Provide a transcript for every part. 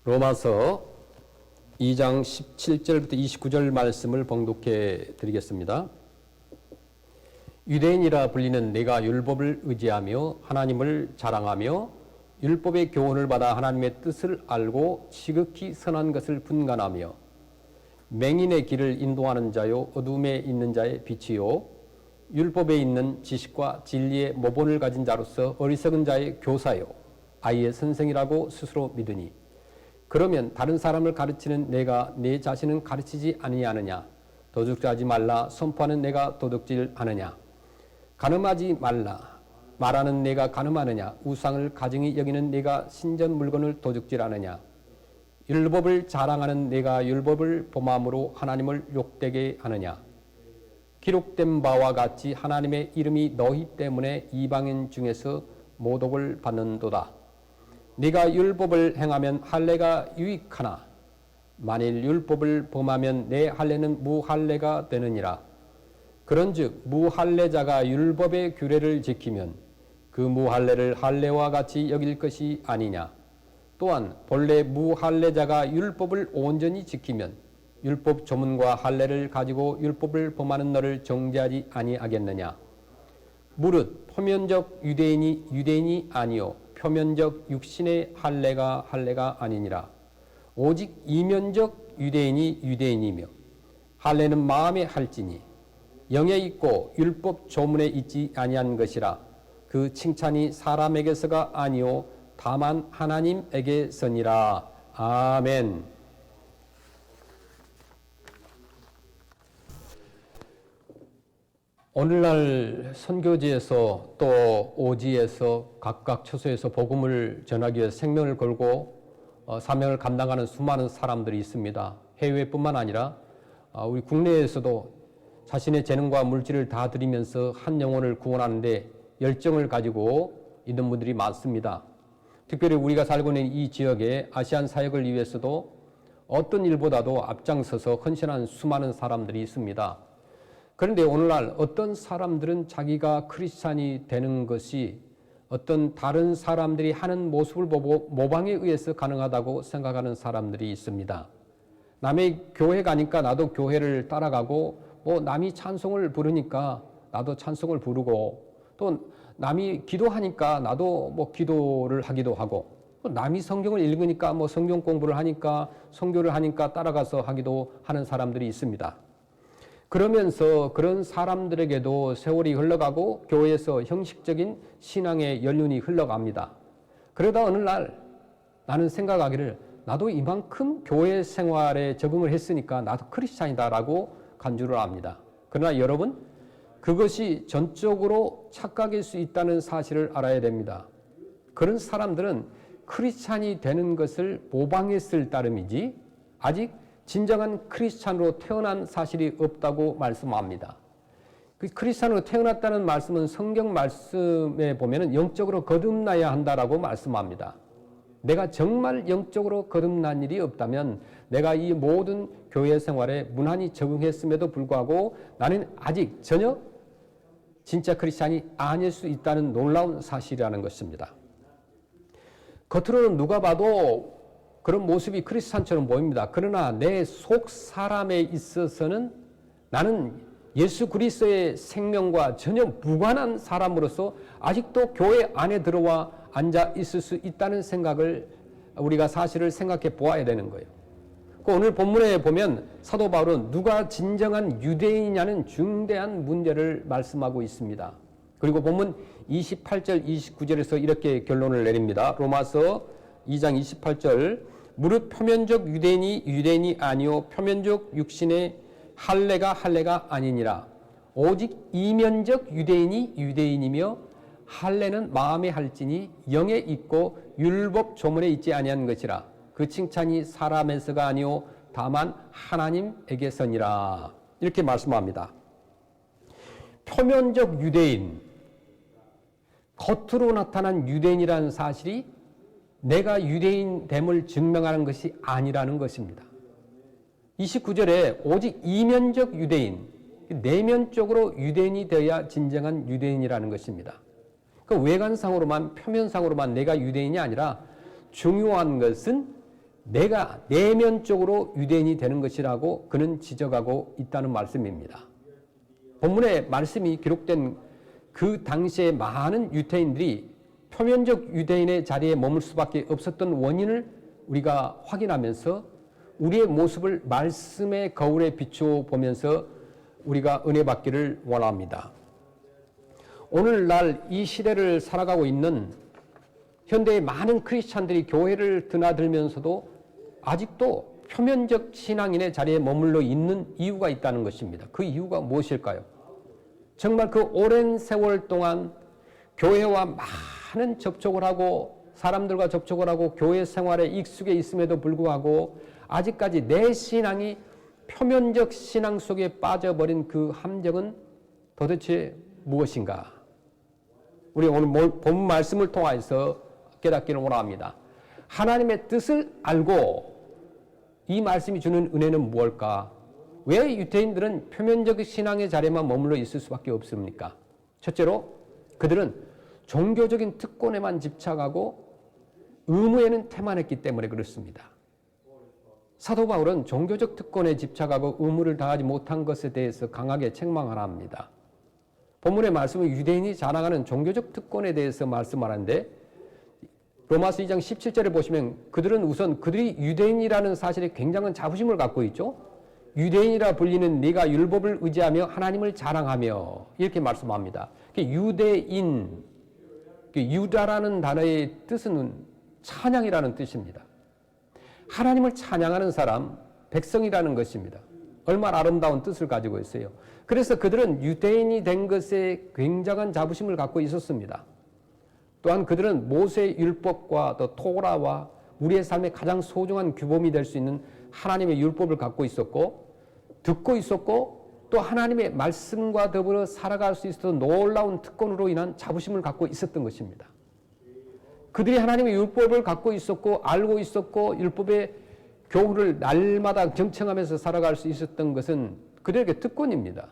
로마서 2장 17절부터 29절 말씀을 봉독해 드리겠습니다. 유대인이라 불리는 내가 율법을 의지하며 하나님을 자랑하며 율법의 교훈을 받아 하나님의 뜻을 알고 지극히 선한 것을 분간하며 맹인의 길을 인도하는 자요 어둠에 있는 자의 빛이요 율법에 있는 지식과 진리의 모본을 가진 자로서 어리석은 자의 교사요 아이의 선생이라고 스스로 믿으니 그러면 다른 사람을 가르치는 내가 내 자신은 가르치지 아니하느냐? 도둑질하지 말라 선포하는 내가 도둑질하느냐? 간음하지 말라 말하는 내가 간음하느냐? 우상을 가증히 여기는 내가 신전 물건을 도둑질하느냐? 율법을 자랑하는 내가 율법을 범함으로 하나님을 욕되게 하느냐? 기록된 바와 같이 하나님의 이름이 너희 때문에 이방인 중에서 모독을 받는도다. 네가 율법을 행하면 할례가 유익하나 만일 율법을 범하면 내 할례는 무할례가 되느니라. 그런즉 무할례자가 율법의 규례를 지키면 그 무할례를 할례와 같이 여길 것이 아니냐. 또한 본래 무할례자가 율법을 온전히 지키면 율법 조문과 할례를 가지고 율법을 범하는 너를 정죄하지 아니하겠느냐. 무릇 표면적 유대인이 유대인이 아니요 표면적 육신의 할례가 할례가 아니니라. 오직 이면적 유대인이 유대인이며 할례는 마음에 할지니 영에 있고 율법 조문에 있지 아니한 것이라. 그 칭찬이 사람에게서가 아니요 다만 하나님에게서니라. 아멘. 오늘날 선교지에서 또 오지에서 각각 처소에서 복음을 전하기 위해 생명을 걸고 사명을 감당하는 수많은 사람들이 있습니다. 해외뿐만 아니라 우리 국내에서도 자신의 재능과 물질을 다 드리면서 한 영혼을 구원하는 데 열정을 가지고 있는 분들이 많습니다. 특별히 우리가 살고 있는 이 지역의 아시안 사역을 위해서도 어떤 일보다도 앞장서서 헌신한 수많은 사람들이 있습니다. 그런데 오늘날 어떤 사람들은 자기가 크리스찬이 되는 것이 어떤 다른 사람들이 하는 모습을 보고 모방에 의해서 가능하다고 생각하는 사람들이 있습니다. 남의 교회 가니까 나도 교회를 따라가고 남이 찬송을 부르니까 나도 찬송을 부르고 또 남이 기도하니까 나도 기도를 하기도 하고 또 남이 성경을 읽으니까 성경 공부를 하니까 선교를 하니까 따라가서 하기도 하는 사람들이 있습니다. 그러면서 그런 사람들에게도 세월이 흘러가고 교회에서 형식적인 신앙의 연륜이 흘러갑니다. 그러다 어느 날 나는 생각하기를 나도 이만큼 교회 생활에 적응을 했으니까 나도 크리스찬이다라고 간주를 합니다. 그러나 여러분, 그것이 전적으로 착각일 수 있다는 사실을 알아야 됩니다. 그런 사람들은 크리스찬이 되는 것을 모방했을 따름이지 아직 진정한 크리스찬으로 태어난 사실이 없다고 말씀합니다. 그 크리스찬으로 태어났다는 말씀은 성경 말씀에 보면은 영적으로 거듭나야 한다라고 말씀합니다. 내가 정말 영적으로 거듭난 일이 없다면 내가 이 모든 교회 생활에 무난히 적응했음에도 불구하고 나는 아직 전혀 진짜 크리스찬이 아닐 수 있다는 놀라운 사실이라는 것입니다. 겉으로는 누가 봐도 그런 모습이 크리스찬처럼 보입니다. 그러나 내 속 사람에 있어서는 나는 예수 그리스도의 생명과 전혀 무관한 사람으로서 아직도 교회 안에 들어와 앉아 있을 수 있다는 생각을 우리가 사실을 생각해 보아야 되는 거예요. 오늘 본문에 보면 사도 바울은 누가 진정한 유대인이냐는 중대한 문제를 말씀하고 있습니다. 그리고 본문 28절 29절에서 이렇게 결론을 내립니다. 로마서 2장 28절 무릇 표면적 유대인이 유대인이 아니요 표면적 육신의 할례가 아니니라. 오직 이면적 유대인이 유대인이며 할례는 마음에 할지니 영에 있고 율법 조문에 있지 아니한 것이라. 그 칭찬이 사람에서가 아니요 다만 하나님에게서니라. 이렇게 말씀합니다. 표면적 유대인, 겉으로 나타난 유대인이라는 사실이 내가 유대인됨을 증명하는 것이 아니라는 것입니다. 29절에 오직 이면적 유대인, 내면적으로 유대인이 되어야 진정한 유대인이라는 것입니다. 그 외관상으로만 표면상으로만 내가 유대인이 아니라 중요한 것은 내가 내면적으로 유대인이 되는 것이라고 그는 지적하고 있다는 말씀입니다. 본문의 말씀이 기록된 그 당시에 많은 유대인들이 표면적 유대인의 자리에 머물 수밖에 없었던 원인을 우리가 확인하면서 우리의 모습을 말씀의 거울에 비추어 보면서 우리가 은혜 받기를 원합니다. 오늘날 이 시대를 살아가고 있는 현대의 많은 크리스찬들이 교회를 드나들면서도 아직도 표면적 신앙인의 자리에 머물러 있는 이유가 있다는 것입니다. 그 이유가 무엇일까요? 정말 그 오랜 세월 동안 교회와 많은 접촉을 하고 사람들과 접촉을 하고 교회 생활에 익숙해 있음에도 불구하고 아직까지 내 신앙이 표면적 신앙 속에 빠져버린 그 함정은 도대체 무엇인가? 우리 오늘 본 말씀을 통해서 깨닫기를 원합니다. 하나님의 뜻을 알고 이 말씀이 주는 은혜는 무엇일까? 왜 유대인들은 표면적 신앙의 자리에만 머물러 있을 수밖에 없습니까? 첫째로 그들은 종교적인 특권에만 집착하고 의무에는 태만했기 때문에 그렇습니다. 사도 바울은 종교적 특권에 집착하고 의무를 다하지 못한 것에 대해서 강하게 책망하랍니다. 본문의 말씀은 유대인이 자랑하는 종교적 특권에 대해서 말씀하는데 로마서 2장 17절에 보시면 그들은 우선 그들이 유대인이라는 사실에 굉장한 자부심을 갖고 있죠. 유대인이라 불리는 네가 율법을 의지하며 하나님을 자랑하며 이렇게 말씀합니다. 유대인, 유다라는 단어의 뜻은 찬양이라는 뜻입니다. 하나님을 찬양하는 사람, 백성이라는 것입니다. 얼마나 아름다운 뜻을 가지고 있어요. 그래서 그들은 유대인이 된 것에 굉장한 자부심을 갖고 있었습니다. 또한 그들은 모세의 율법과 또 토라와 우리의 삶의 가장 소중한 규범이 될 수 있는 하나님의 율법을 갖고 있었고 듣고 있었고 또 하나님의 말씀과 더불어 살아갈 수 있었던 놀라운 특권으로 인한 자부심을 갖고 있었던 것입니다. 그들이 하나님의 율법을 갖고 있었고 알고 있었고 율법의 교훈을 날마다 경청하면서 살아갈 수 있었던 것은 그들에게 특권입니다.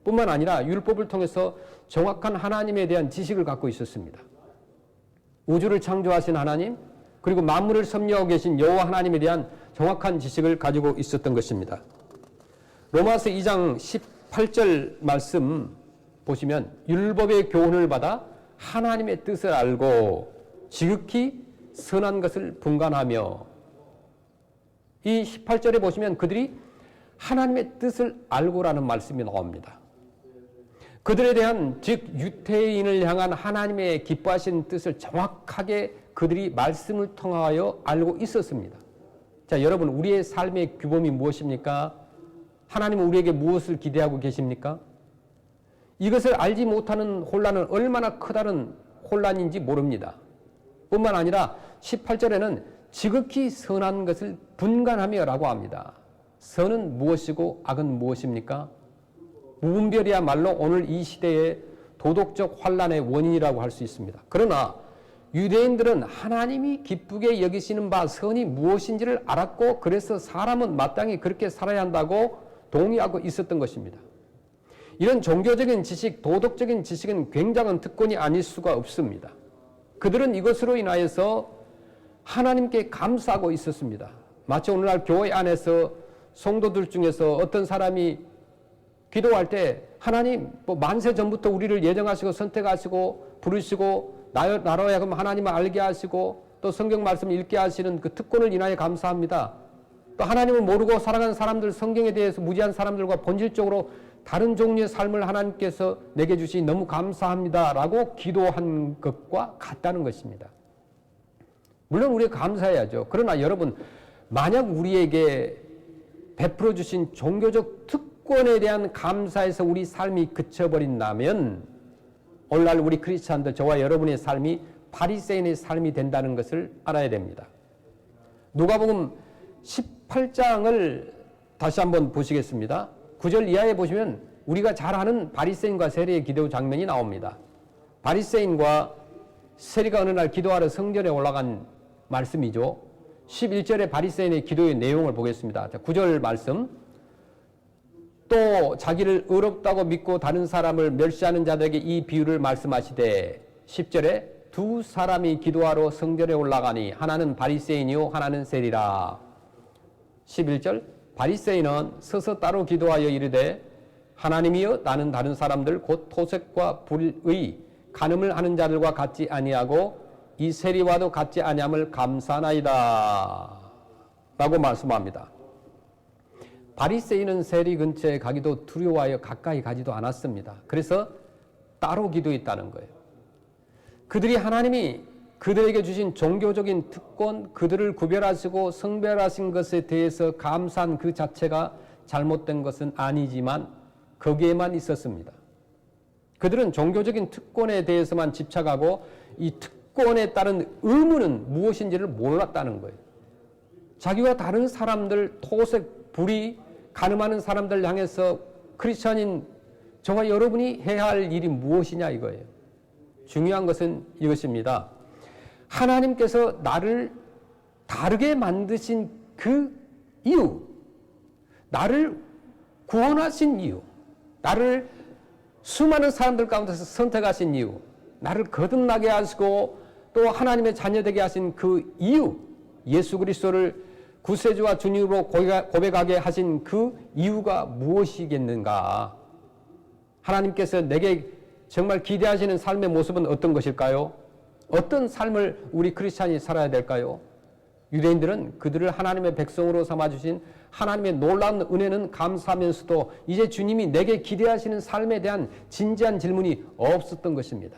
뿐만 아니라 율법을 통해서 정확한 하나님에 대한 지식을 갖고 있었습니다. 우주를 창조하신 하나님 그리고 만물을 섭리하고 계신 여호와 하나님에 대한 정확한 지식을 가지고 있었던 것입니다. 로마서 2장 18절 말씀 보시면 율법의 교훈을 받아 하나님의 뜻을 알고 지극히 선한 것을 분간하며 이 18절에 보시면 그들이 하나님의 뜻을 알고라는 말씀이 나옵니다. 그들에 대한 즉 유대인을 향한 하나님의 기뻐하시는 뜻을 정확하게 그들이 말씀을 통하여 알고 있었습니다. 자, 여러분 우리의 삶의 규범이 무엇입니까? 하나님은 우리에게 무엇을 기대하고 계십니까? 이것을 알지 못하는 혼란은 얼마나 크다는 혼란인지 모릅니다. 뿐만 아니라 18절에는 지극히 선한 것을 분간하며 라고 합니다. 선은 무엇이고 악은 무엇입니까? 무분별이야말로 오늘 이 시대의 도덕적 환란의 원인이라고 할 수 있습니다. 그러나 유대인들은 하나님이 기쁘게 여기시는 바 선이 무엇인지를 알았고 그래서 사람은 마땅히 그렇게 살아야 한다고 동의하고 있었던 것입니다. 이런 종교적인 지식, 도덕적인 지식은 굉장한 특권이 아닐 수가 없습니다. 그들은 이것으로 인하여서 하나님께 감사하고 있었습니다. 마치 오늘날 교회 안에서 성도들 중에서 어떤 사람이 기도할 때 하나님 만세 전부터 우리를 예정하시고 선택하시고 부르시고 나로 하여금 하나님을 알게 하시고 또 성경 말씀을 읽게 하시는 그 특권을 인하여 감사합니다. 또 하나님을 모르고 살아가는 사람들, 성경에 대해서 무지한 사람들과 본질적으로 다른 종류의 삶을 하나님께서 내게 주시니 너무 감사합니다 라고 기도한 것과 같다는 것입니다. 물론 우리가 감사해야죠. 그러나 여러분 만약 우리에게 베풀어 주신 종교적 특권에 대한 감사에서 우리 삶이 그쳐버린다면 오늘날 우리 크리스찬들 저와 여러분의 삶이 바리새인의 삶이 된다는 것을 알아야 됩니다. 누가복음 18장을 다시 한번 보시겠습니다. 9절 이하에 보시면 우리가 잘 아는 바리새인과 세리의 기도 장면이 나옵니다. 바리새인과 세리가 어느 날 기도하러 성전에 올라간 말씀이죠. 11절에 바리새인의 기도의 내용을 보겠습니다. 9절 말씀. 또 자기를 의롭다고 믿고 다른 사람을 멸시하는 자들에게 이 비유를 말씀하시되 10절에 두 사람이 기도하러 성전에 올라가니 하나는 바리새인이요 하나는 세리라. 11절 바리새인은 서서 따로 기도하여 이르되 하나님이여 나는 다른 사람들 곧 토색과 불의 간음을 하는 자들과 같지 아니하고 이 세리와도 같지 아니함을 감사하나이다 라고 말씀합니다. 바리새인은 세리 근처에 가기도 두려워하여 가까이 가지도 않았습니다. 그래서 따로 기도했다는 거예요. 그들이 하나님이 그들에게 주신 종교적인 특권, 그들을 구별하시고 성별하신 것에 대해서 감사한 그 자체가 잘못된 것은 아니지만 거기에만 있었습니다. 그들은 종교적인 특권에 대해서만 집착하고 이 특권에 따른 의무는 무엇인지를 몰랐다는 거예요. 자기와 다른 사람들, 토색, 불의, 간음하는 사람들 향해서 크리스천인 저와 여러분이 해야 할 일이 무엇이냐 이거예요. 중요한 것은 이것입니다. 하나님께서 나를 다르게 만드신 그 이유, 나를 구원하신 이유, 나를 수많은 사람들 가운데서 선택하신 이유, 나를 거듭나게 하시고 또 하나님의 자녀되게 하신 그 이유, 예수 그리스도를 구세주와 주님으로 고백하게 하신 그 이유가 무엇이겠는가? 하나님께서 내게 정말 기대하시는 삶의 모습은 어떤 것일까요? 어떤 삶을 우리 크리스찬이 살아야 될까요? 유대인들은 그들을 하나님의 백성으로 삼아주신 하나님의 놀라운 은혜는 감사하면서도 이제 주님이 내게 기대하시는 삶에 대한 진지한 질문이 없었던 것입니다.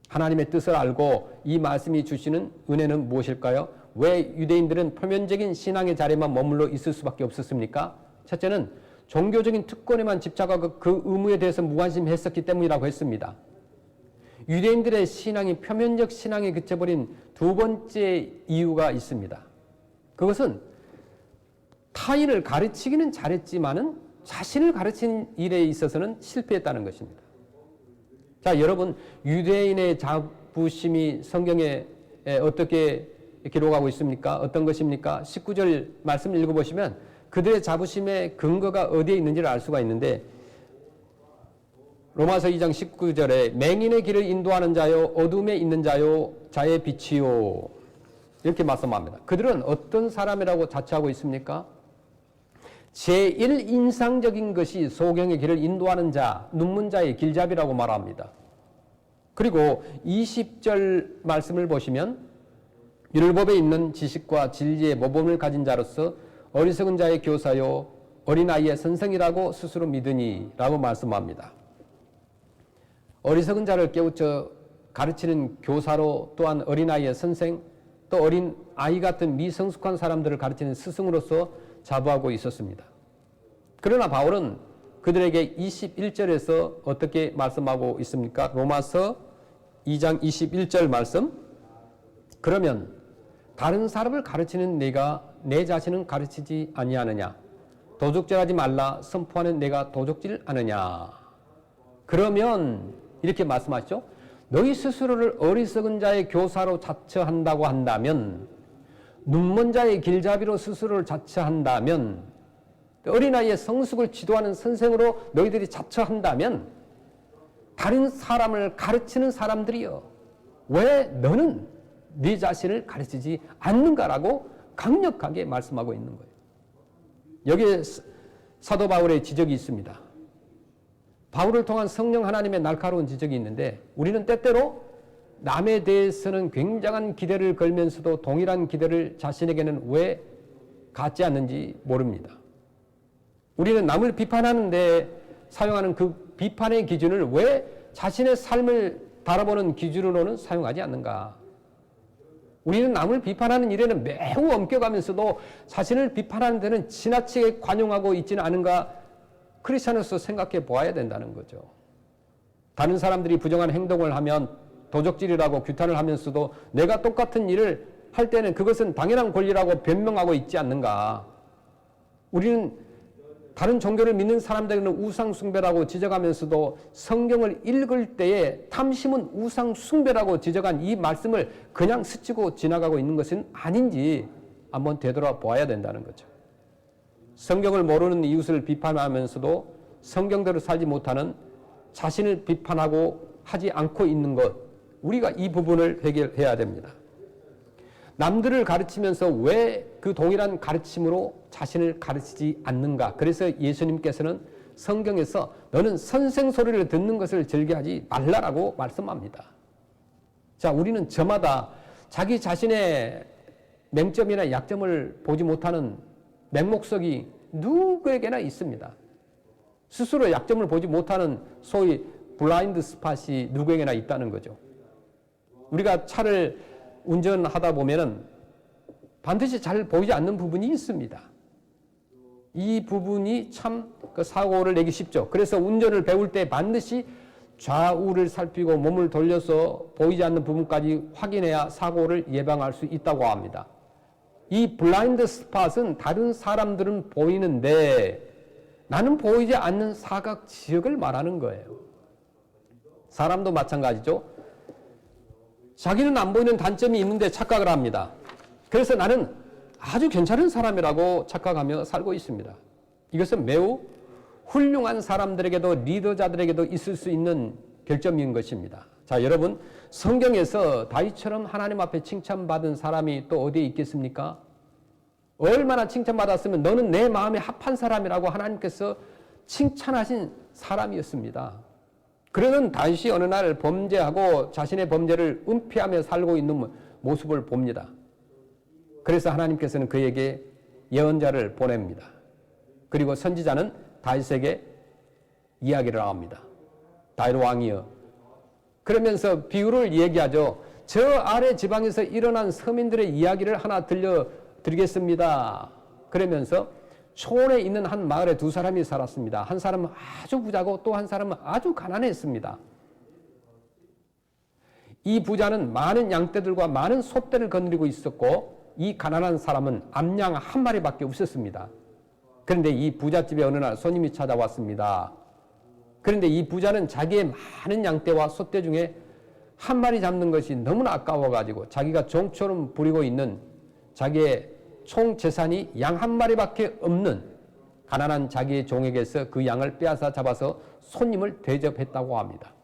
하나님의 뜻을 알고 이 말씀이 주시는 은혜는 무엇일까요? 왜 유대인들은 표면적인 신앙의 자리에만 머물러 있을 수밖에 없었습니까? 첫째는 종교적인 특권에만 집착하고 그 의무에 대해서 무관심했었기 때문이라고 했습니다. 유대인들의 신앙이 표면적 신앙에 그쳐버린 두 번째 이유가 있습니다. 그것은 타인을 가르치기는 잘했지만은 자신을 가르치는 일에 있어서는 실패했다는 것입니다. 자, 여러분, 유대인의 자부심이 성경에 어떻게 기록하고 있습니까? 어떤 것입니까? 19절 말씀을 읽어보시면 그들의 자부심의 근거가 어디에 있는지를 알 수가 있는데 로마서 2장 19절에 맹인의 길을 인도하는 자요 어둠에 있는 자요 자의 빛이요 이렇게 말씀합니다. 그들은 어떤 사람이라고 자처하고 있습니까? 제일 인상적인 것이 소경의 길을 인도하는 자, 눈문자의 길잡이라고 말합니다. 그리고 20절 말씀을 보시면 율법에 있는 지식과 진리의 모범을 가진 자로서 어리석은 자의 교사요 어린아이의 선생이라고 스스로 믿으니 라고 말씀합니다. 어리석은 자를 깨우쳐 가르치는 교사로 또한 어린아이의 선생 또 어린아이 같은 미성숙한 사람들을 가르치는 스승으로서 자부하고 있었습니다. 그러나 바울은 그들에게 21절에서 어떻게 말씀하고 있습니까? 로마서 2장 21절 말씀. 그러면 다른 사람을 가르치는 내가 내 자신은 가르치지 아니하느냐? 도적질하지 말라 선포하는 내가 도적질 하느냐? 그러면 이렇게 말씀하시죠. 너희 스스로를 어리석은 자의 교사로 자처한다고 한다면, 눈먼 자의 길잡이로 스스로를 자처한다면, 어린아이의 성숙을 지도하는 선생으로 너희들이 자처한다면 다른 사람을 가르치는 사람들이여 왜 너는 네 자신을 가르치지 않는가라고 강력하게 말씀하고 있는 거예요. 여기에 사도 바울의 지적이 있습니다. 바울을 통한 성령 하나님의 날카로운 지적이 있는데 우리는 때때로 남에 대해서는 굉장한 기대를 걸면서도 동일한 기대를 자신에게는 왜 갖지 않는지 모릅니다. 우리는 남을 비판하는 데 사용하는 그 비판의 기준을 왜 자신의 삶을 바라보는 기준으로는 사용하지 않는가? 우리는 남을 비판하는 일에는 매우 엄격하면서도 자신을 비판하는 데는 지나치게 관용하고 있지는 않은가? 크리스천으로서 생각해 보아야 된다는 거죠. 다른 사람들이 부정한 행동을 하면 도적질이라고 규탄을 하면서도 내가 똑같은 일을 할 때는 그것은 당연한 권리라고 변명하고 있지 않는가? 우리는 다른 종교를 믿는 사람들에게는 우상 숭배라고 지적하면서도 성경을 읽을 때에 탐심은 우상 숭배라고 지적한 이 말씀을 그냥 스치고 지나가고 있는 것은 아닌지 한번 되돌아보아야 된다는 거죠. 성경을 모르는 이웃을 비판하면서도 성경대로 살지 못하는 자신을 비판하고 하지 않고 있는 것, 우리가 이 부분을 해결해야 됩니다. 남들을 가르치면서 왜 그 동일한 가르침으로 자신을 가르치지 않는가? 그래서 예수님께서는 성경에서 너는 선생 소리를 듣는 것을 즐겨하지 말라라고 말씀합니다. 자, 우리는 저마다 자기 자신의 맹점이나 약점을 보지 못하는 맹목석이 누구에게나 있습니다. 스스로 약점을 보지 못하는 소위 블라인드 스팟이 누구에게나 있다는 거죠. 우리가 차를 운전하다 보면은 반드시 잘 보이지 않는 부분이 있습니다. 이 부분이 참 그 사고를 내기 쉽죠. 그래서 운전을 배울 때 반드시 좌우를 살피고 몸을 돌려서 보이지 않는 부분까지 확인해야 사고를 예방할 수 있다고 합니다. 이 블라인드 스팟은 다른 사람들은 보이는데 나는 보이지 않는 사각 지역을 말하는 거예요. 사람도 마찬가지죠. 자기는 안 보이는 단점이 있는데 착각을 합니다. 그래서 나는 아주 괜찮은 사람이라고 착각하며 살고 있습니다. 이것은 매우 훌륭한 사람들에게도 리더자들에게도 있을 수 있는 결점인 것입니다. 자, 여러분, 성경에서 다윗처럼 하나님 앞에 칭찬받은 사람이 또 어디에 있겠습니까? 얼마나 칭찬받았으면 너는 내 마음에 합한 사람이라고 하나님께서 칭찬하신 사람이었습니다. 그러는 다윗이 어느 날 범죄하고 자신의 범죄를 은폐하며 살고 있는 모습을 봅니다. 그래서 하나님께서는 그에게 예언자를 보냅니다. 그리고 선지자는 다윗에게 이야기를 합니다. 다윗 왕이여. 그러면서 비유를 얘기하죠. 저 아래 지방에서 일어난 서민들의 이야기를 하나 들려드리겠습니다. 그러면서 초원에 있는 한 마을에 두 사람이 살았습니다. 한 사람은 아주 부자고 또 한 사람은 아주 가난했습니다. 이 부자는 많은 양떼들과 많은 소떼를 거느리고 있었고 이 가난한 사람은 암양 한 마리밖에 없었습니다. 그런데 이 부잣집에 어느 날 손님이 찾아왔습니다. 그런데 이 부자는 자기의 많은 양떼와 소떼 중에 한 마리 잡는 것이 너무나 아까워가지고 자기가 종처럼 부리고 있는 자기의 총 재산이 양 한 마리밖에 없는 가난한 자기의 종에게서 그 양을 빼앗아 잡아서 손님을 대접했다고 합니다.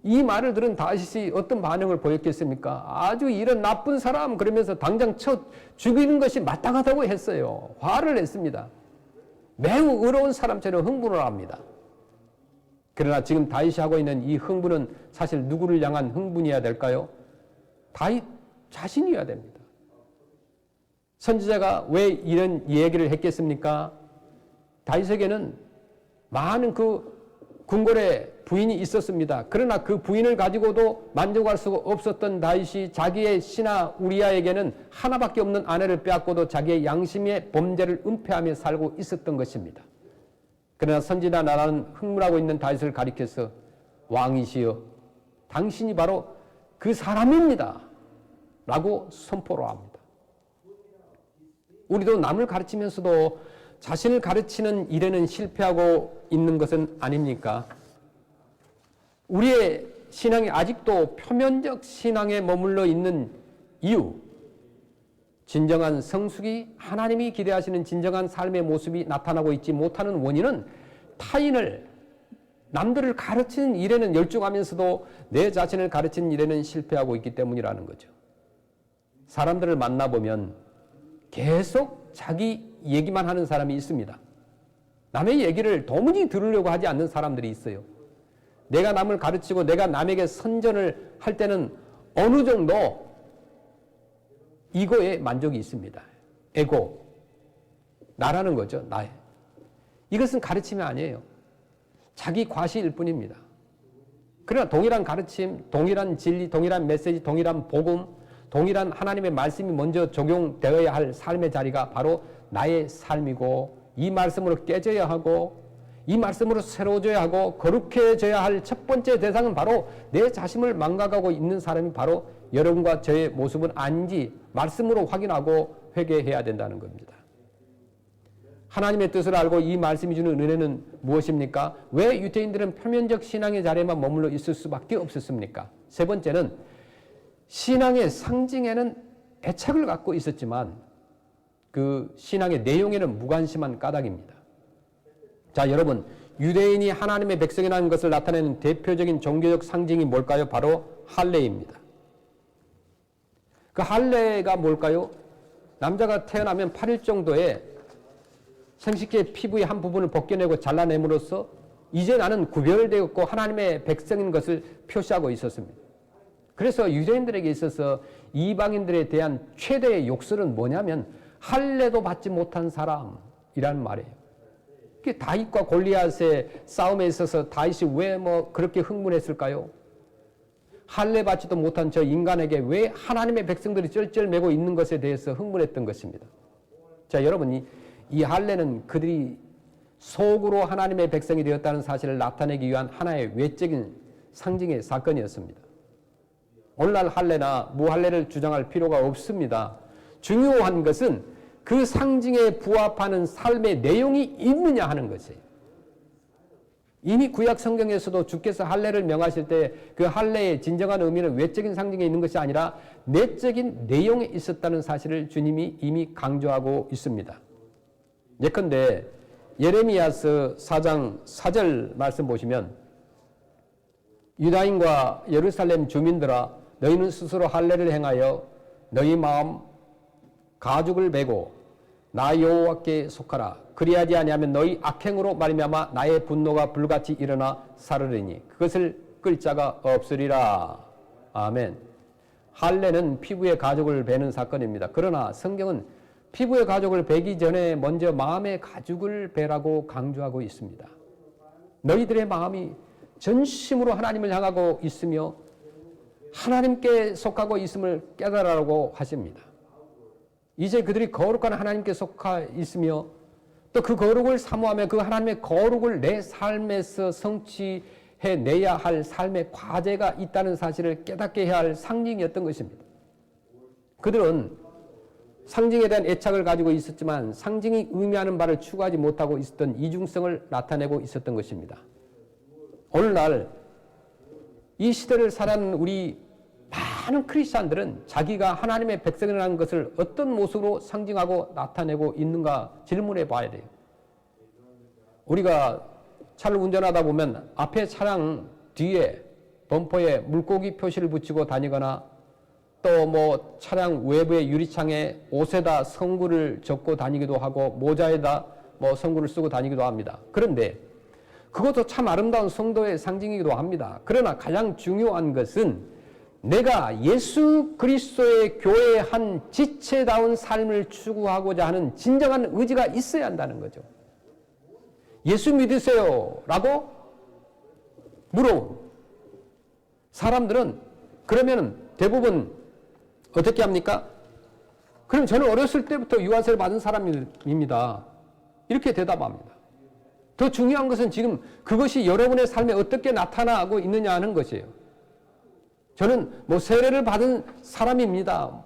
이 말을 들은 다윗이 어떤 반응을 보였겠습니까? 아주 이런 나쁜 사람 그러면서 당장 쳐 죽이는 것이 마땅하다고 했어요. 화를 냈습니다. 매우 의로운 사람처럼 흥분을 합니다. 그러나 지금 다윗이 하고 있는 이 흥분은 사실 누구를 향한 흥분이어야 될까요? 다윗 자신이어야 됩니다. 선지자가 왜 이런 얘기를 했겠습니까? 다윗에게는 많은 그 궁궐에 부인이 있었습니다. 그러나 그 부인을 가지고도 만족할 수가 없었던 다윗이 자기의 신하 우리아에게는 하나밖에 없는 아내를 빼앗고도 자기의 양심의 범죄를 은폐하며 살고 있었던 것입니다. 그러나 선지자 나라는 흥분하고 있는 다윗을 가리켜서 왕이시여 당신이 바로 그 사람입니다 라고 선포를 합니다. 우리도 남을 가르치면서도 자신을 가르치는 일에는 실패하고 있는 것은 아닙니까? 우리의 신앙이 아직도 표면적 신앙에 머물러 있는 이유, 진정한 성숙이 하나님이 기대하시는 진정한 삶의 모습이 나타나고 있지 못하는 원인은 타인을, 남들을 가르치는 일에는 열중하면서도 내 자신을 가르치는 일에는 실패하고 있기 때문이라는 거죠. 사람들을 만나보면 계속 자기 얘기만 하는 사람이 있습니다. 남의 얘기를 도무지 들으려고 하지 않는 사람들이 있어요. 내가 남을 가르치고 내가 남에게 선전을 할 때는 어느 정도 이거에 만족이 있습니다. 에고, 나라는 거죠. 나의. 이것은 가르침이 아니에요. 자기 과시일 뿐입니다. 그러나 동일한 가르침, 동일한 진리, 동일한 메시지, 동일한 복음, 동일한 하나님의 말씀이 먼저 적용되어야 할 삶의 자리가 바로 나의 삶이고 이 말씀으로 깨져야 하고 이 말씀으로 새로워져야 하고 거룩해져야 할 첫 번째 대상은 바로 내 자신을 망각하고 있는 사람이 바로 여러분과 저의 모습은 아닌지 말씀으로 확인하고 회개해야 된다는 겁니다. 하나님의 뜻을 알고 이 말씀이 주는 은혜는 무엇입니까? 왜 유대인들은 표면적 신앙의 자리에만 머물러 있을 수밖에 없었습니까? 세 번째는 신앙의 상징에는 애착을 갖고 있었지만 그 신앙의 내용에는 무관심한 까닭입니다. 자, 여러분, 유대인이 하나님의 백성이라는 것을 나타내는 대표적인 종교적 상징이 뭘까요? 바로 할례입니다. 그 할례가 뭘까요? 남자가 태어나면 8일 정도에 생식기의 피부의 한 부분을 벗겨내고 잘라냄으로써 이제 나는 구별되었고 하나님의 백성인 것을 표시하고 있었습니다. 그래서 유대인들에게 있어서 이방인들에 대한 최대의 욕설은 뭐냐면 할례도 받지 못한 사람이라는 말이에요. 다윗과 골리앗의 싸움에 있어서 다윗이 왜 그렇게 흥분했을까요? 할례 받지도 못한 저 인간에게 왜 하나님의 백성들이 쩔쩔매고 있는 것에 대해서 흥분했던 것입니다. 자, 여러분, 이 할례는 그들이 속으로 하나님의 백성이 되었다는 사실을 나타내기 위한 하나의 외적인 상징의 사건이었습니다. 오늘날 할례나 무할례를 주장할 필요가 없습니다. 중요한 것은 그 상징에 부합하는 삶의 내용이 있느냐 하는 것이에요. 이미 구약 성경에서도 주께서 할례를 명하실 때 그 할례의 진정한 의미는 외적인 상징에 있는 것이 아니라 내적인 내용에 있었다는 사실을 주님이 이미 강조하고 있습니다. 예컨대 예레미야서 4장 4절 말씀 보시면 유다인과 예루살렘 주민들아 너희는 스스로 할례를 행하여 너희 마음 가죽을 베고 나 여호와께 속하라. 그리하지 아니하면 너희 악행으로 말미암아 나의 분노가 불같이 일어나 사르리니 그것을 끌 자가 없으리라. 아멘. 할례는 피부의 가죽을 베는 사건입니다. 그러나 성경은 피부의 가죽을 베기 전에 먼저 마음의 가죽을 베라고 강조하고 있습니다. 너희들의 마음이 전심으로 하나님을 향하고 있으며 하나님께 속하고 있음을 깨달으라고 하십니다. 이제 그들이 거룩한 하나님께 속하 있으며 또 그 거룩을 사모하며 그 하나님의 거룩을 내 삶에서 성취해내야 할 삶의 과제가 있다는 사실을 깨닫게 해야 할 상징이었던 것입니다. 그들은 상징에 대한 애착을 가지고 있었지만 상징이 의미하는 바를 추구하지 못하고 있었던 이중성을 나타내고 있었던 것입니다. 오늘날 이 시대를 살아가는 우리 많은 크리스찬들은 자기가 하나님의 백성이라는 것을 어떤 모습으로 상징하고 나타내고 있는가 질문해 봐야 돼요. 우리가 차를 운전하다 보면 앞에 차량 뒤에 범퍼에 물고기 표시를 붙이고 다니거나 또 차량 외부의 유리창에 옷에다 성구를 적고 다니기도 하고 모자에다 성구를 쓰고 다니기도 합니다. 그런데 그것도 참 아름다운 성도의 상징이기도 합니다. 그러나 가장 중요한 것은 내가 예수 그리스도의 교회의 한 지체다운 삶을 추구하고자 하는 진정한 의지가 있어야 한다는 거죠. 예수 믿으세요 라고 물어온 사람들은 그러면 대부분 어떻게 합니까? 그럼 저는 어렸을 때부터 유아세를 받은 사람입니다. 이렇게 대답합니다. 더 중요한 것은 지금 그것이 여러분의 삶에 어떻게 나타나고 있느냐 하는 것이에요. 저는 세례를 받은 사람입니다.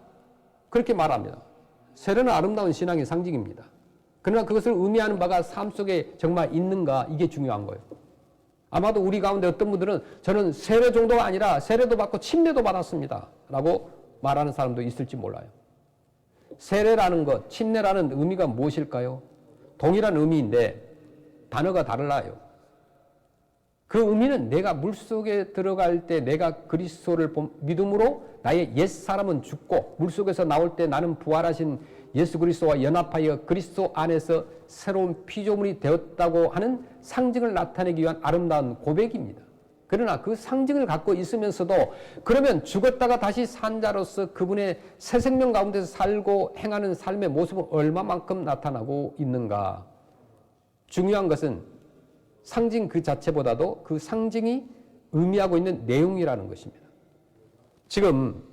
그렇게 말합니다. 세례는 아름다운 신앙의 상징입니다. 그러나 그것을 의미하는 바가 삶 속에 정말 있는가 이게 중요한 거예요. 아마도 우리 가운데 어떤 분들은 저는 세례 정도가 아니라 세례도 받고 침례도 받았습니다. 라고 말하는 사람도 있을지 몰라요. 세례라는 것, 침례라는 의미가 무엇일까요? 동일한 의미인데 단어가 달라요. 그 의미는 내가 물속에 들어갈 때 내가 그리스도를 믿음으로 나의 옛사람은 죽고 물속에서 나올 때 나는 부활하신 예수 그리스도와 연합하여 그리스도 안에서 새로운 피조물이 되었다고 하는 상징을 나타내기 위한 아름다운 고백입니다. 그러나 그 상징을 갖고 있으면서도 그러면 죽었다가 다시 산 자로서 그분의 새 생명 가운데서 살고 행하는 삶의 모습은 얼마만큼 나타나고 있는가. 중요한 것은 상징 그 자체보다도 그 상징이 의미하고 있는 내용이라는 것입니다. 지금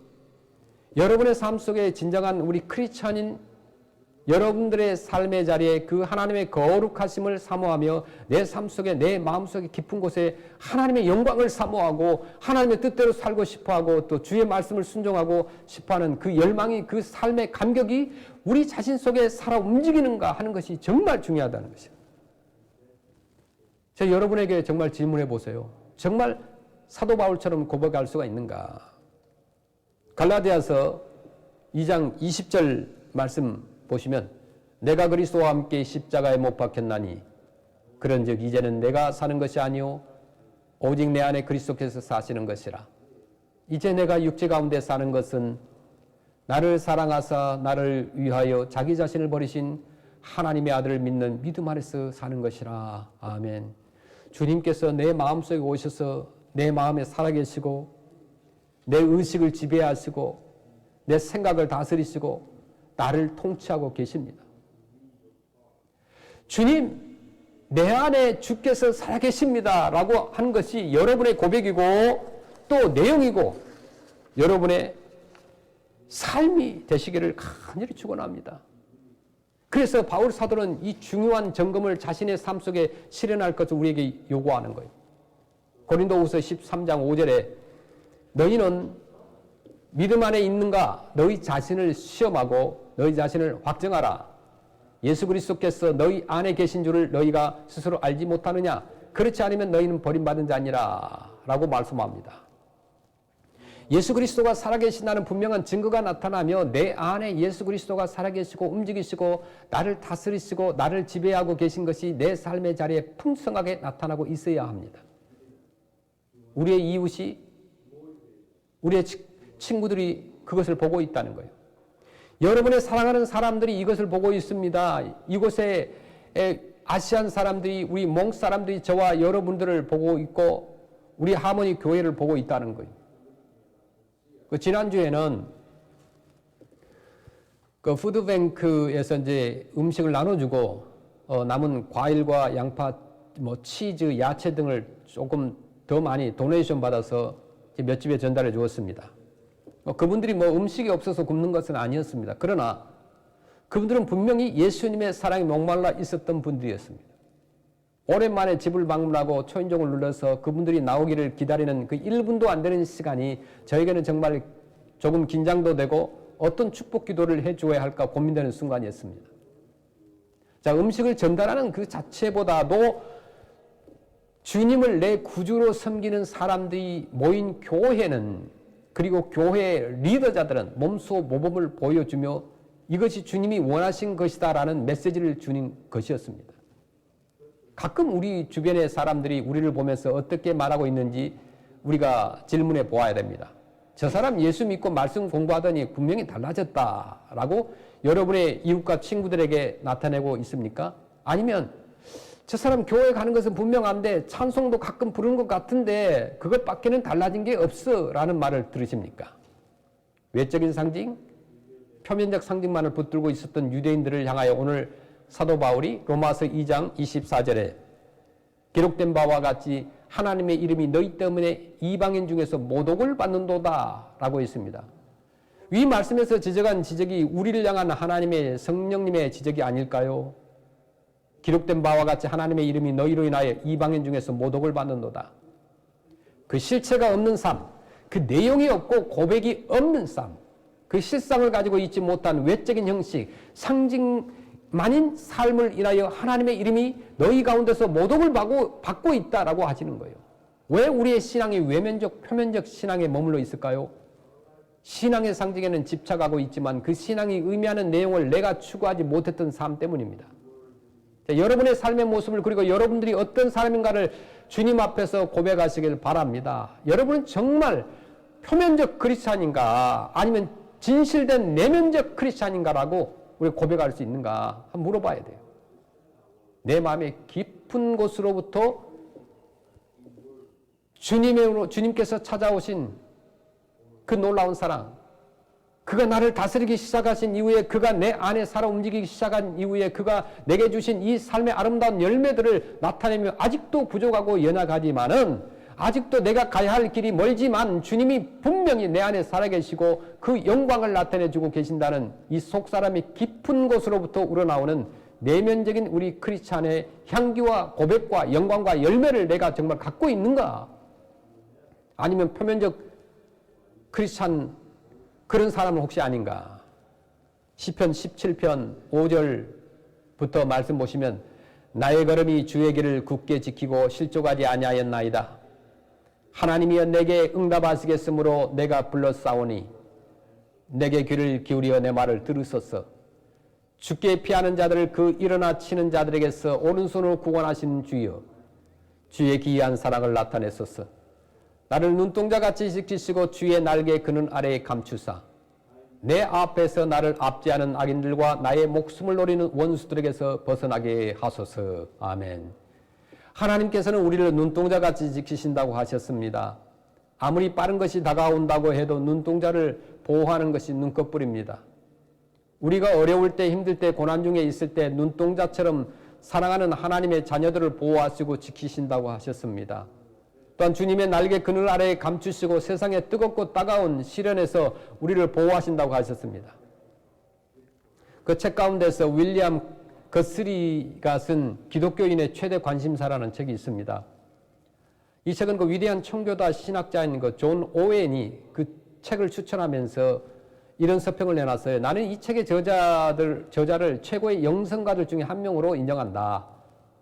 여러분의 삶 속에 진정한 우리 크리스찬인 여러분들의 삶의 자리에 그 하나님의 거룩하심을 사모하며 내 삶 속에 내 마음속에 깊은 곳에 하나님의 영광을 사모하고 하나님의 뜻대로 살고 싶어하고 또 주의 말씀을 순종하고 싶어하는 그 열망이 그 삶의 감격이 우리 자신 속에 살아 움직이는가 하는 것이 정말 중요하다는 것입니다. 제가 여러분에게 정말 질문해 보세요. 정말 사도 바울처럼 고백할 수가 있는가? 갈라디아서 2장 20절 말씀 보시면 내가 그리스도와 함께 십자가에 못 박혔나니 그런즉 이제는 내가 사는 것이 아니요 오직 내 안에 그리스도께서 사시는 것이라. 이제 내가 육체 가운데 사는 것은 나를 사랑하사 나를 위하여 자기 자신을 버리신 하나님의 아들을 믿는 믿음 안에서 사는 것이라. 아멘. 주님께서 내 마음속에 오셔서 내 마음에 살아계시고 내 의식을 지배하시고 내 생각을 다스리시고 나를 통치하고 계십니다. 주님, 내 안에 주께서 살아계십니다 라고 하는 것이 여러분의 고백이고 또 내용이고 여러분의 삶이 되시기를 간절히 축원합니다. 그래서 바울 사도는 이 중요한 점검을 자신의 삶 속에 실현할 것을 우리에게 요구하는 거예요. 고린도후서 13장 5절에 너희는 믿음 안에 있는가 너희 자신을 시험하고 너희 자신을 확정하라. 예수 그리스도께서 너희 안에 계신 줄을 너희가 스스로 알지 못하느냐. 그렇지 않으면 너희는 버림받은 자니라 라고 말씀합니다. 예수 그리스도가 살아계신다는 분명한 증거가 나타나며 내 안에 예수 그리스도가 살아계시고 움직이시고 나를 다스리시고 나를 지배하고 계신 것이 내 삶의 자리에 풍성하게 나타나고 있어야 합니다. 우리의 이웃이 우리의 친구들이 그것을 보고 있다는 거예요. 여러분의 사랑하는 사람들이 이것을 보고 있습니다. 이곳에 아시안 사람들이 우리 몽 사람들이 저와 여러분들을 보고 있고 우리 하모니 교회를 보고 있다는 거예요. 지난주에는 푸드뱅크에서 이제 음식을 나눠주고 남은 과일과 양파, 치즈, 야채 등을 조금 더 많이 도네이션 받아서 몇 집에 전달해 주었습니다. 그분들이 음식이 없어서 굶는 것은 아니었습니다. 그러나 그분들은 분명히 예수님의 사랑에 목말라 있었던 분들이었습니다. 오랜만에 집을 방문하고 초인종을 눌러서 그분들이 나오기를 기다리는 그 1분도 안 되는 시간이 저에게는 정말 조금 긴장도 되고 어떤 축복 기도를 해주어야 할까 고민되는 순간이었습니다. 자, 음식을 전달하는 그 자체보다도 주님을 내 구주로 섬기는 사람들이 모인 교회는 그리고 교회 리더자들은 몸소 모범을 보여주며 이것이 주님이 원하신 것이다라는 메시지를 주는 것이었습니다. 가끔 우리 주변의 사람들이 우리를 보면서 어떻게 말하고 있는지 우리가 질문해 보아야 됩니다. 저 사람 예수 믿고 말씀 공부하더니 분명히 달라졌다라고 여러분의 이웃과 친구들에게 나타내고 있습니까? 아니면 저 사람 교회 가는 것은 분명한데 찬송도 가끔 부르는 것 같은데 그것밖에는 달라진 게 없어 라는 말을 들으십니까? 외적인 상징, 표면적 상징만을 붙들고 있었던 유대인들을 향하여 오늘 사도 바울이 로마서 2장 24절에 기록된 바와 같이 하나님의 이름이 너희 때문에 이방인 중에서 모독을 받는도다 라고 했습니다. 이 말씀에서 지적한 지적이 우리를 향한 하나님의 성령님의 지적이 아닐까요? 기록된 바와 같이 하나님의 이름이 너희로 인하여 이방인 중에서 모독을 받는도다. 그 실체가 없는 삶, 그 내용이 없고 고백이 없는 삶, 그 실상을 가지고 있지 못한 외적인 형식, 상징만인 삶을 인하여 하나님의 이름이 너희 가운데서 모독을 받고 있다라고 하시는 거예요. 왜 우리의 신앙이 외면적, 표면적 신앙에 머물러 있을까요? 신앙의 상징에는 집착하고 있지만 그 신앙이 의미하는 내용을 내가 추구하지 못했던 삶 때문입니다. 자, 여러분의 삶의 모습을 그리고 여러분들이 어떤 사람인가를 주님 앞에서 고백하시길 바랍니다. 여러분은 정말 표면적 크리스찬인가 아니면 진실된 내면적 크리스찬인가라고 우리가 고백할 수 있는가 한번 물어봐야 돼요. 내 마음의 깊은 곳으로부터 주님께서 찾아오신 그 놀라운 사랑, 그가 나를 다스리기 시작하신 이후에 그가 내 안에 살아 움직이기 시작한 이후에 그가 내게 주신 이 삶의 아름다운 열매들을 나타내며 아직도 부족하고 연약하지만은 아직도 내가 가야 할 길이 멀지만 주님이 분명히 내 안에 살아계시고 그 영광을 나타내주고 계신다는 이 속사람의 깊은 곳으로부터 우러나오는 내면적인 우리 크리스찬의 향기와 고백과 영광과 열매를 내가 정말 갖고 있는가? 아니면 표면적 크리스찬 그런 사람은 혹시 아닌가? 시편 17편 5절부터 말씀 보시면 나의 걸음이 주의 길을 굳게 지키고 실족하지 아니하였나이다. 하나님이여 내게 응답하시겠으므로 내가 불러싸오니 내게 귀를 기울여 내 말을 들으소서. 주께 피하는 자들을 그 일어나 치는 자들에게서 오른손으로 구원하신 주여, 주의 기이한 사랑을 나타내소서. 나를 눈동자같이 지키시고 주의 날개 그늘 아래에 감추사 내 앞에서 나를 압제하는 악인들과 나의 목숨을 노리는 원수들에게서 벗어나게 하소서. 아멘. 하나님께서는 우리를 눈동자같이 지키신다고 하셨습니다. 아무리 빠른 것이 다가온다고 해도 눈동자를 보호하는 것이 눈꺼풀입니다. 우리가 어려울 때, 힘들 때, 고난 중에 있을 때 눈동자처럼 사랑하는 하나님의 자녀들을 보호하시고 지키신다고 하셨습니다. 또한 주님의 날개 그늘 아래에 감추시고 세상의 뜨겁고 따가운 시련에서 우리를 보호하신다고 하셨습니다. 그 책 가운데서 윌리엄 거스리가 쓴 기독교인의 최대 관심사라는 책이 있습니다. 이 책은 그 위대한 총교다 신학자인 그 존 오웬이 그 책을 추천하면서 이런 서평을 내놨어요. 나는 이 책의 저자를 최고의 영성가들 중에 한 명으로 인정한다.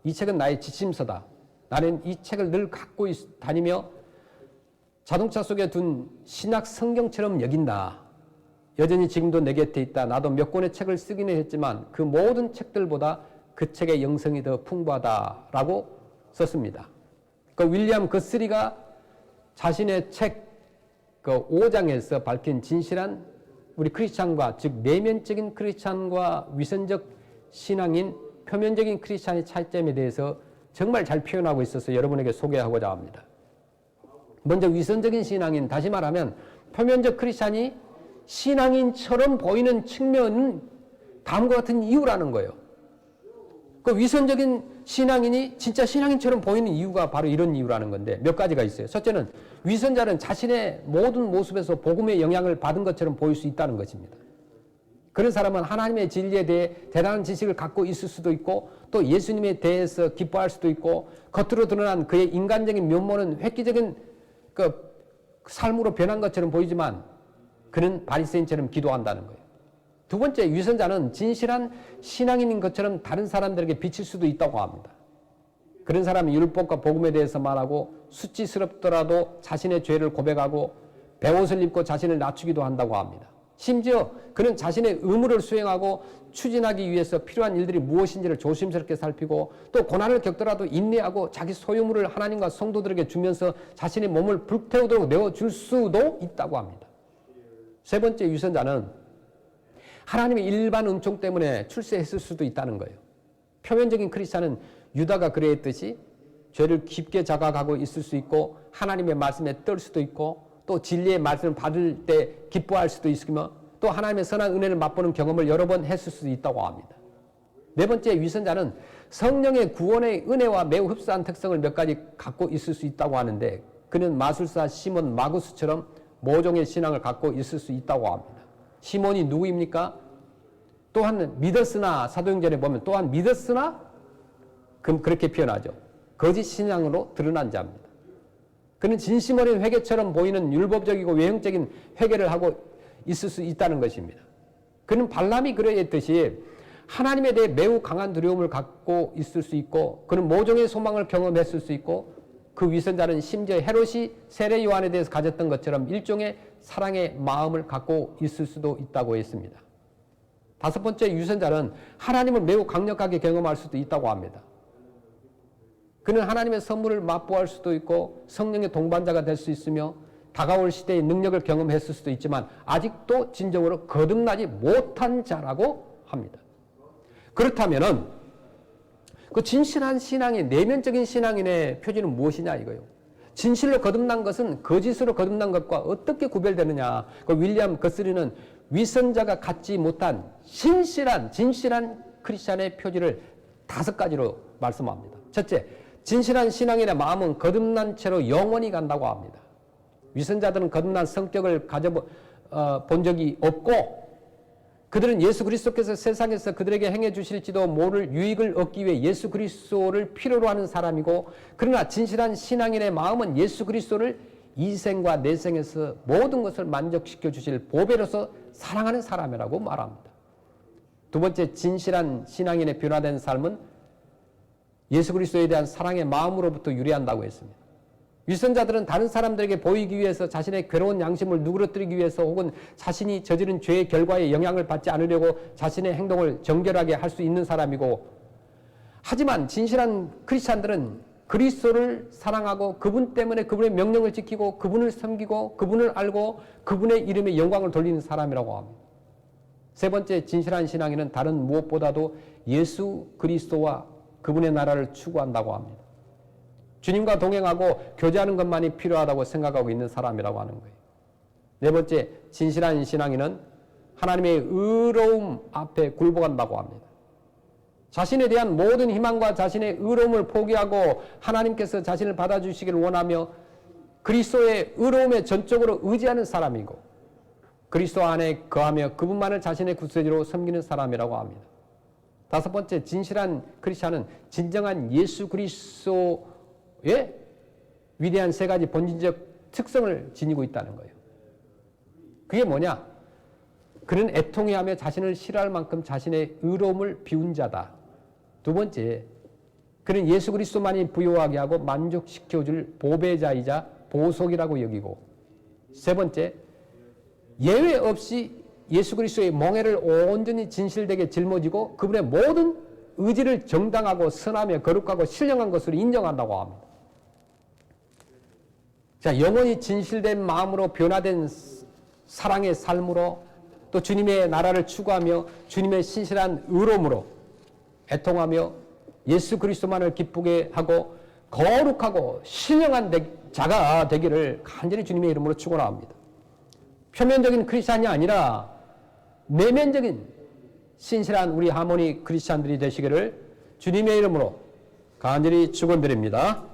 이 책은 나의 지침서다. 나는 이 책을 늘 갖고 다니며 자동차 속에 둔 신약 성경처럼 여긴다. 여전히 지금도 내 곁에 있다. 나도 몇 권의 책을 쓰기는 했지만 그 모든 책들보다 그 책의 영성이 더 풍부하다라고 썼습니다. 그 윌리엄 거스리가 자신의 책 그 5장에서 밝힌 진실한 우리 크리스찬과, 즉 내면적인 크리스찬과 위선적 신앙인 표면적인 크리스찬의 차이점에 대해서 정말 잘 표현하고 있어서 여러분에게 소개하고자 합니다. 먼저 위선적인 신앙인, 다시 말하면 표면적 크리스찬이 신앙인처럼 보이는 측면은 다음과 같은 이유라는 거예요. 그 위선적인 신앙인이 진짜 신앙인처럼 보이는 이유가 바로 이런 이유라는 건데 몇 가지가 있어요. 첫째는 위선자는 자신의 모든 모습에서 복음의 영향을 받은 것처럼 보일 수 있다는 것입니다. 그런 사람은 하나님의 진리에 대해 대단한 지식을 갖고 있을 수도 있고 또 예수님에 대해서 기뻐할 수도 있고 겉으로 드러난 그의 인간적인 면모는 획기적인 그 삶으로 변한 것처럼 보이지만 그는 바리새인처럼 기도한다는 거예요. 두 번째, 위선자는 진실한 신앙인인 것처럼 다른 사람들에게 비칠 수도 있다고 합니다. 그런 사람은 율법과 복음에 대해서 말하고 수치스럽더라도 자신의 죄를 고백하고 베옷을 입고 자신을 낮추기도 한다고 합니다. 심지어 그는 자신의 의무를 수행하고 추진하기 위해서 필요한 일들이 무엇인지를 조심스럽게 살피고 또 고난을 겪더라도 인내하고 자기 소유물을 하나님과 성도들에게 주면서 자신의 몸을 불태우도록 내어줄 수도 있다고 합니다. 세 번째, 위선자는 하나님의 일반 은총 때문에 출세했을 수도 있다는 거예요. 표면적인 크리스찬은 유다가 그랬듯이 죄를 깊게 자각하고 있을 수 있고 하나님의 말씀에 떨 수도 있고 또 진리의 말씀을 받을 때 기뻐할 수도 있으며 또 하나님의 선한 은혜를 맛보는 경험을 여러 번 했을 수도 있다고 합니다. 네 번째, 위선자는 성령의 구원의 은혜와 매우 흡사한 특성을 몇 가지 갖고 있을 수 있다고 하는데 그는 마술사 시몬 마구스처럼 모종의 신앙을 갖고 있을 수 있다고 합니다. 시몬이 누구입니까? 또한 믿었으나, 사도행전에 보면 또한 믿었으나 그렇게 표현하죠. 거짓 신앙으로 드러난 자입니다. 그는 진심 어린 회개처럼 보이는 율법적이고 외형적인 회개를 하고 있을 수 있다는 것입니다. 그는 발람이 그러했듯이 하나님에 대해 매우 강한 두려움을 갖고 있을 수 있고 그는 모종의 소망을 경험했을 수 있고 그 위선자는 심지어 헤롯이 세례 요한에 대해서 가졌던 것처럼 일종의 사랑의 마음을 갖고 있을 수도 있다고 했습니다. 다섯 번째, 위선자는 하나님을 매우 강력하게 경험할 수도 있다고 합니다. 그는 하나님의 선물을 맛보할 수도 있고 성령의 동반자가 될 수 있으며 다가올 시대의 능력을 경험했을 수도 있지만 아직도 진정으로 거듭나지 못한 자라고 합니다. 그렇다면은 그 진실한 신앙의 내면적인 신앙인의 표지는 무엇이냐 이거예요. 진실로 거듭난 것은 거짓으로 거듭난 것과 어떻게 구별되느냐. 그 윌리엄 거스리는 위선자가 갖지 못한 진실한 크리스찬의 표지를 5가지로 말씀합니다. 첫째, 진실한 신앙인의 마음은 거듭난 채로 영원히 간다고 합니다. 위선자들은 거듭난 성격을 가져본 적이 없고 그들은 예수 그리스도께서 세상에서 그들에게 행해 주실지도 모를 유익을 얻기 위해 예수 그리스도를 필요로 하는 사람이고 그러나 진실한 신앙인의 마음은 예수 그리스도를 이 생과 내생에서 모든 것을 만족시켜 주실 보배로서 사랑하는 사람이라고 말합니다. 두 번째, 진실한 신앙인의 변화된 삶은 예수 그리스도에 대한 사랑의 마음으로부터 유래한다고 했습니다. 위선자들은 다른 사람들에게 보이기 위해서 자신의 괴로운 양심을 누그러뜨리기 위해서 혹은 자신이 저지른 죄의 결과에 영향을 받지 않으려고 자신의 행동을 정결하게 할 수 있는 사람이고 하지만 진실한 크리스찬들은 그리스도를 사랑하고 그분 때문에 그분의 명령을 지키고 그분을 섬기고 그분을 알고 그분의 이름에 영광을 돌리는 사람이라고 합니다. 세 번째, 진실한 신앙인은 다른 무엇보다도 예수 그리스도와 그분의 나라를 추구한다고 합니다. 주님과 동행하고 교제하는 것만이 필요하다고 생각하고 있는 사람이라고 하는 거예요. 네 번째, 진실한 신앙인은 하나님의 의로움 앞에 굴복한다고 합니다. 자신에 대한 모든 희망과 자신의 의로움을 포기하고 하나님께서 자신을 받아주시기를 원하며 그리스도의 의로움에 전적으로 의지하는 사람이고 그리스도 안에 거하며 그분만을 자신의 구세주로 섬기는 사람이라고 합니다. 다섯 번째, 진실한 크리스찬은 진정한 예수 그리스도의 위대한 세 가지 본질적 특성을 지니고 있다는 거예요. 그게 뭐냐? 그는 애통해하며 자신을 싫어할 만큼 자신의 의로움을 비운 자다. 두 번째, 그는 예수 그리스도만이 부요하게 하고 만족시켜줄 보배자이자 보석이라고 여기고, 세 번째, 예외 없이 예수 그리스도의 멍에를 온전히 진실되게 짊어지고 그분의 모든 의지를 정당하고 선하며 거룩하고 신령한 것으로 인정한다고 합니다. 자, 영원히 진실된 마음으로 변화된 사랑의 삶으로 또 주님의 나라를 추구하며 주님의 신실한 의로움으로 애통하며 예수 그리스도만을 기쁘게 하고 거룩하고 신령한 자가 되기를 간절히 주님의 이름으로 축원합니다. 표면적인 크리스찬이 아니라 내면적인 신실한 우리 하모니 크리스찬들이 되시기를 주님의 이름으로 간절히 축원드립니다.